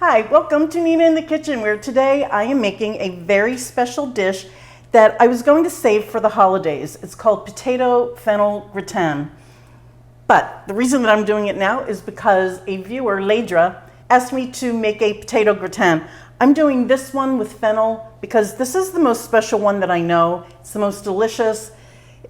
Hi, welcome to Nina in the Kitchen, where today I am making a very special dish that I was going to save for the holidays. It's called Potato-Fennel Gratin. But the reason that I'm doing it now is because a viewer, Ladra, asked me to make a potato gratin. I'm doing this one with fennel because this is the most special one that I know. It's the most delicious.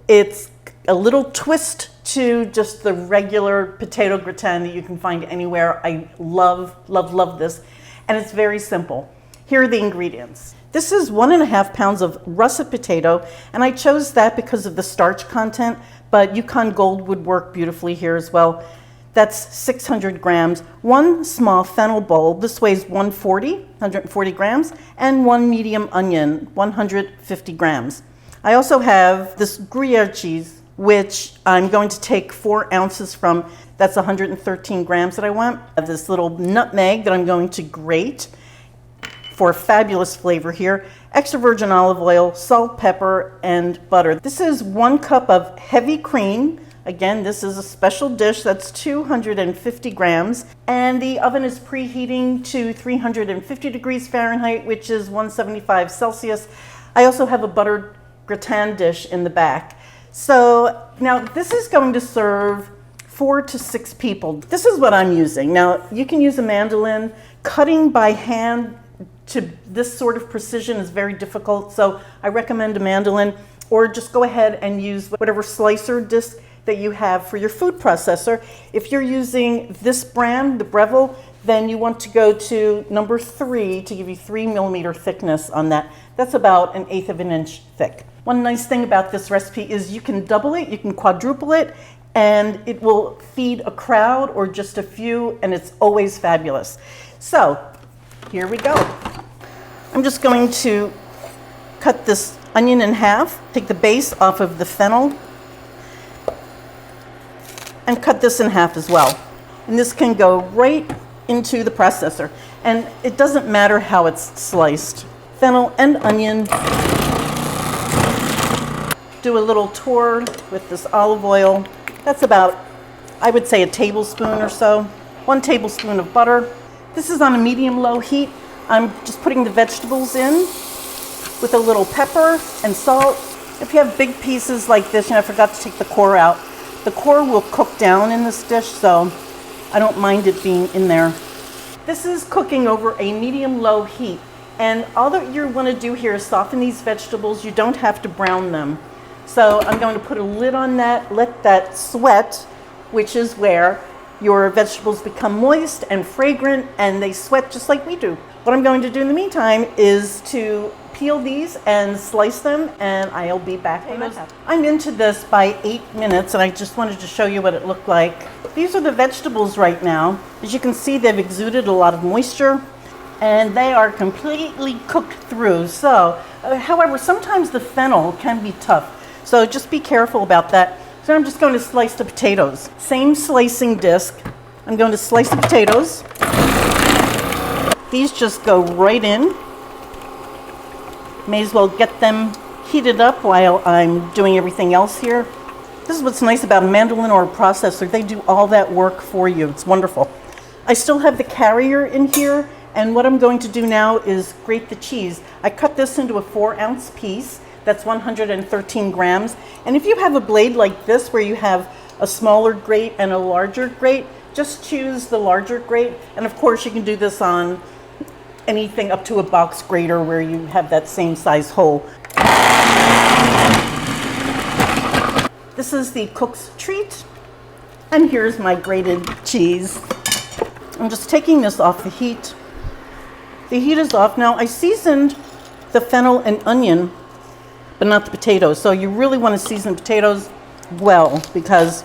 It's a little twist to just the regular potato gratin that you can find anywhere. I love, love, love this. And it's very simple. Here are the ingredients. This is 1.5 pounds of russet potato, and I chose that because of the starch content, but Yukon Gold would work beautifully here as well. That's 600 grams. One small fennel bowl, this weighs 140 grams, and one medium onion, 150 grams. I also have this Gruyère cheese, which I'm going to take 4 ounces from. That's 113 grams that I want. I have this little nutmeg that I'm going to grate for a fabulous flavor here. Extra virgin olive oil, salt, pepper, and butter. This is 1 cup of heavy cream. Again, this is a special dish. That's 250 grams. And the oven is preheating to 350 degrees Fahrenheit, which is 175 Celsius. I also have a buttered gratin dish in the back. So now this is going to serve 4 to 6 people. This is what I'm using. Now you can use a mandolin. Cutting by hand to this sort of precision is very difficult, so I recommend a mandolin, or just go ahead and use whatever slicer disc that you have for your food processor. If you're using this brand, the Breville, then you want to go to number 3 to give you 3mm thickness on that. That's about 1/8 of an inch thick. One nice thing about this recipe is you can double it, you can quadruple it, and it will feed a crowd or just a few, and it's always fabulous. So here we go. I'm just going to cut this onion in half, take the base off of the fennel, and cut this in half as well. And this can go right into the processor. And it doesn't matter how it's sliced. Fennel and onion. Do a little tour with this olive oil. That's about, I would say, a tablespoon or so. 1 tablespoon of butter. This is on a medium-low heat. I'm just putting the vegetables in with a little pepper and salt. If you have big pieces like this, and I forgot to take the core out, the core will cook down in this dish, so I don't mind it being in there. This is cooking over a medium-low heat, and all that you want to do here is soften these vegetables. You don't have to brown them. So I'm going to put a lid on that, let that sweat, which is where your vegetables become moist and fragrant, and they sweat just like we do. What I'm going to do in the meantime is to peel these and slice them, and I'll be back in a minute. I'm into this by 8 minutes, and I just wanted to show you what it looked like. These are the vegetables right now. As you can see, they've exuded a lot of moisture, and they are completely cooked through. So, however, sometimes the fennel can be tough, so just be careful about that. So I'm just going to slice the potatoes. Same slicing disc. I'm going to slice the potatoes. These just go right in. May as well get them heated up while I'm doing everything else here. This is what's nice about a mandolin or a processor. They do all that work for you. It's wonderful. I still have the carrier in here, and what I'm going to do now is grate the cheese. I cut this into a 4-ounce piece. That's 113 grams. And if you have a blade like this where you have a smaller grate and a larger grate, just choose the larger grate. And of course you can do this on anything up to a box grater where you have that same size hole. This is the cook's treat. And here's my grated cheese. I'm just taking this off the heat. The heat is off. Now I seasoned the fennel and onion, but not the potatoes. So you really want to season potatoes well, because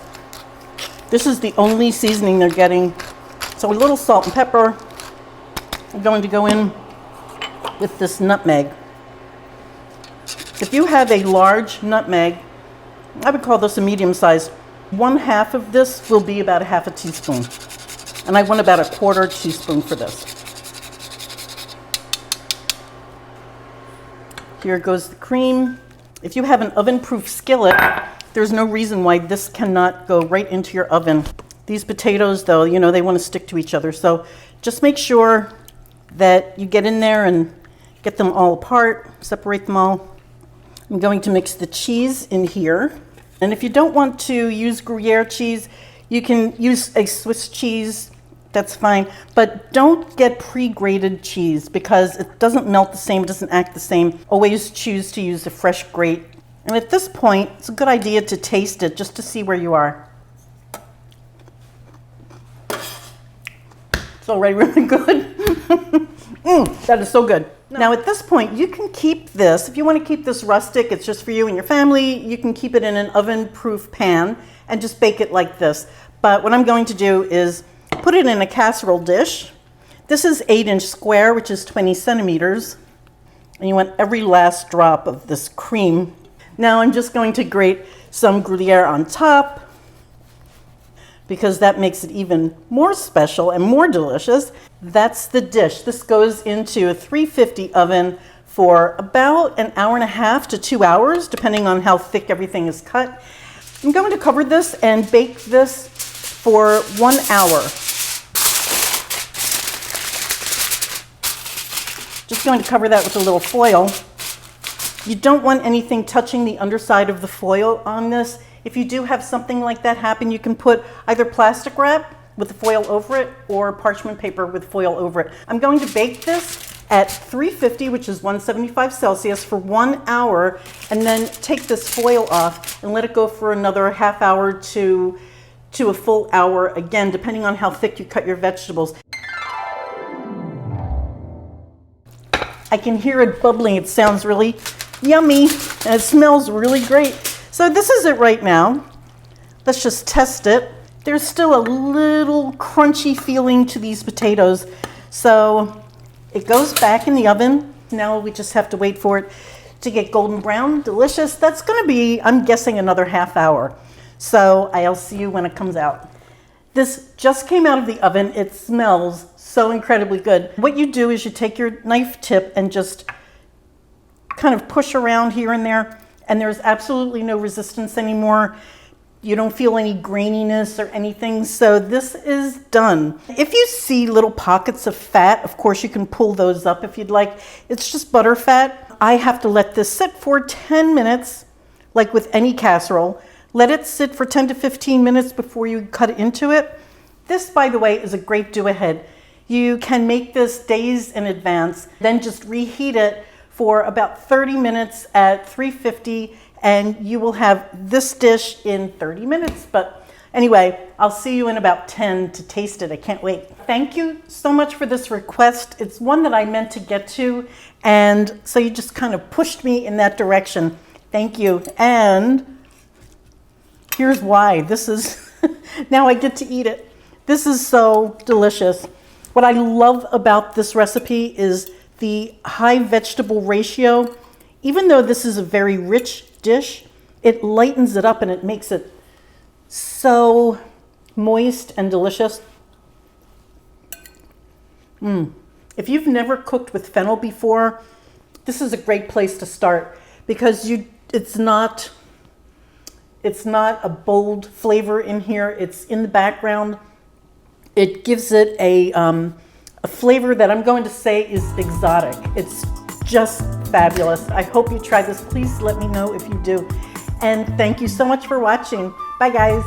this is the only seasoning they're getting. So a little salt and pepper. I'm going to go in with this nutmeg. If you have a large nutmeg, I would call this a medium size. 1/2 of this will be about 1/2 teaspoon. And I want about 1/4 teaspoon for this. Here goes the cream. If you have an oven-proof skillet, there's no reason why this cannot go right into your oven. These potatoes, though, you know, they want to stick to each other. So just make sure that you get in there and get them all apart, separate them all. I'm going to mix the cheese in here. And if you don't want to use Gruyere cheese, you can use a Swiss cheese, that's fine. But don't get pre-grated cheese because it doesn't melt the same, it doesn't act the same. Always choose to use a fresh grate. And at this point, it's a good idea to taste it just to see where you are. It's already really good. That is so good. Now at this point, you can keep this. If you want to keep this rustic, it's just for you and your family, you can keep it in an oven-proof pan and just bake it like this. But what I'm going to do is put it in a casserole dish. This is 8-inch square, which is 20 centimeters. And you want every last drop of this cream. Now I'm just going to grate some Gruyere on top because that makes it even more special and more delicious. That's the dish. This goes into a 350 oven for about an hour and a half to 2 hours, depending on how thick everything is cut. I'm going to cover this and bake this for 1 hour. Just going to cover that with a little foil. You don't want anything touching the underside of the foil on this. If you do have something like that happen, you can put either plastic wrap with the foil over it or parchment paper with foil over it. I'm going to bake this at 350, which is 175 Celsius, for 1 hour, and then take this foil off and let it go for another half hour to a full hour, again, depending on how thick you cut your vegetables. I can hear it bubbling. It sounds really yummy, and it smells really great. So this is it right now. Let's just test it. There's still a little crunchy feeling to these potatoes. So it goes back in the oven. Now we just have to wait for it to get golden brown, delicious. That's gonna be, I'm guessing, another half hour. So I'll see you when it comes out. This just came out of the oven. It smells so incredibly good. What you do is you take your knife tip and just kind of push around here and there, and there's absolutely no resistance anymore. You don't feel any graininess or anything, so this is done. If you see little pockets of fat, of course you can pull those up if you'd like. It's just butter fat. I have to let this sit for 10 minutes, like with any casserole. Let it sit for 10 to 15 minutes before you cut into it. This, by the way, is a great do-ahead. You can make this days in advance, then just reheat it for about 30 minutes at 350, and you will have this dish in 30 minutes. But anyway, I'll see you in about 10 to taste it. I can't wait. Thank you so much for this request. It's one that I meant to get to, and so you just kind of pushed me in that direction. Thank you. And here's why. This is, now I get to eat it. This is so delicious. What I love about this recipe is the high vegetable ratio. Even though this is a very rich dish, it lightens it up and it makes it so moist and delicious. If you've never cooked with fennel before, this is a great place to start because it's not a bold flavor in here. It's in the background. It gives it a flavor that I'm going to say is exotic. It's just fabulous. I hope you try this. Please let me know if you do. And thank you so much for watching. Bye, guys.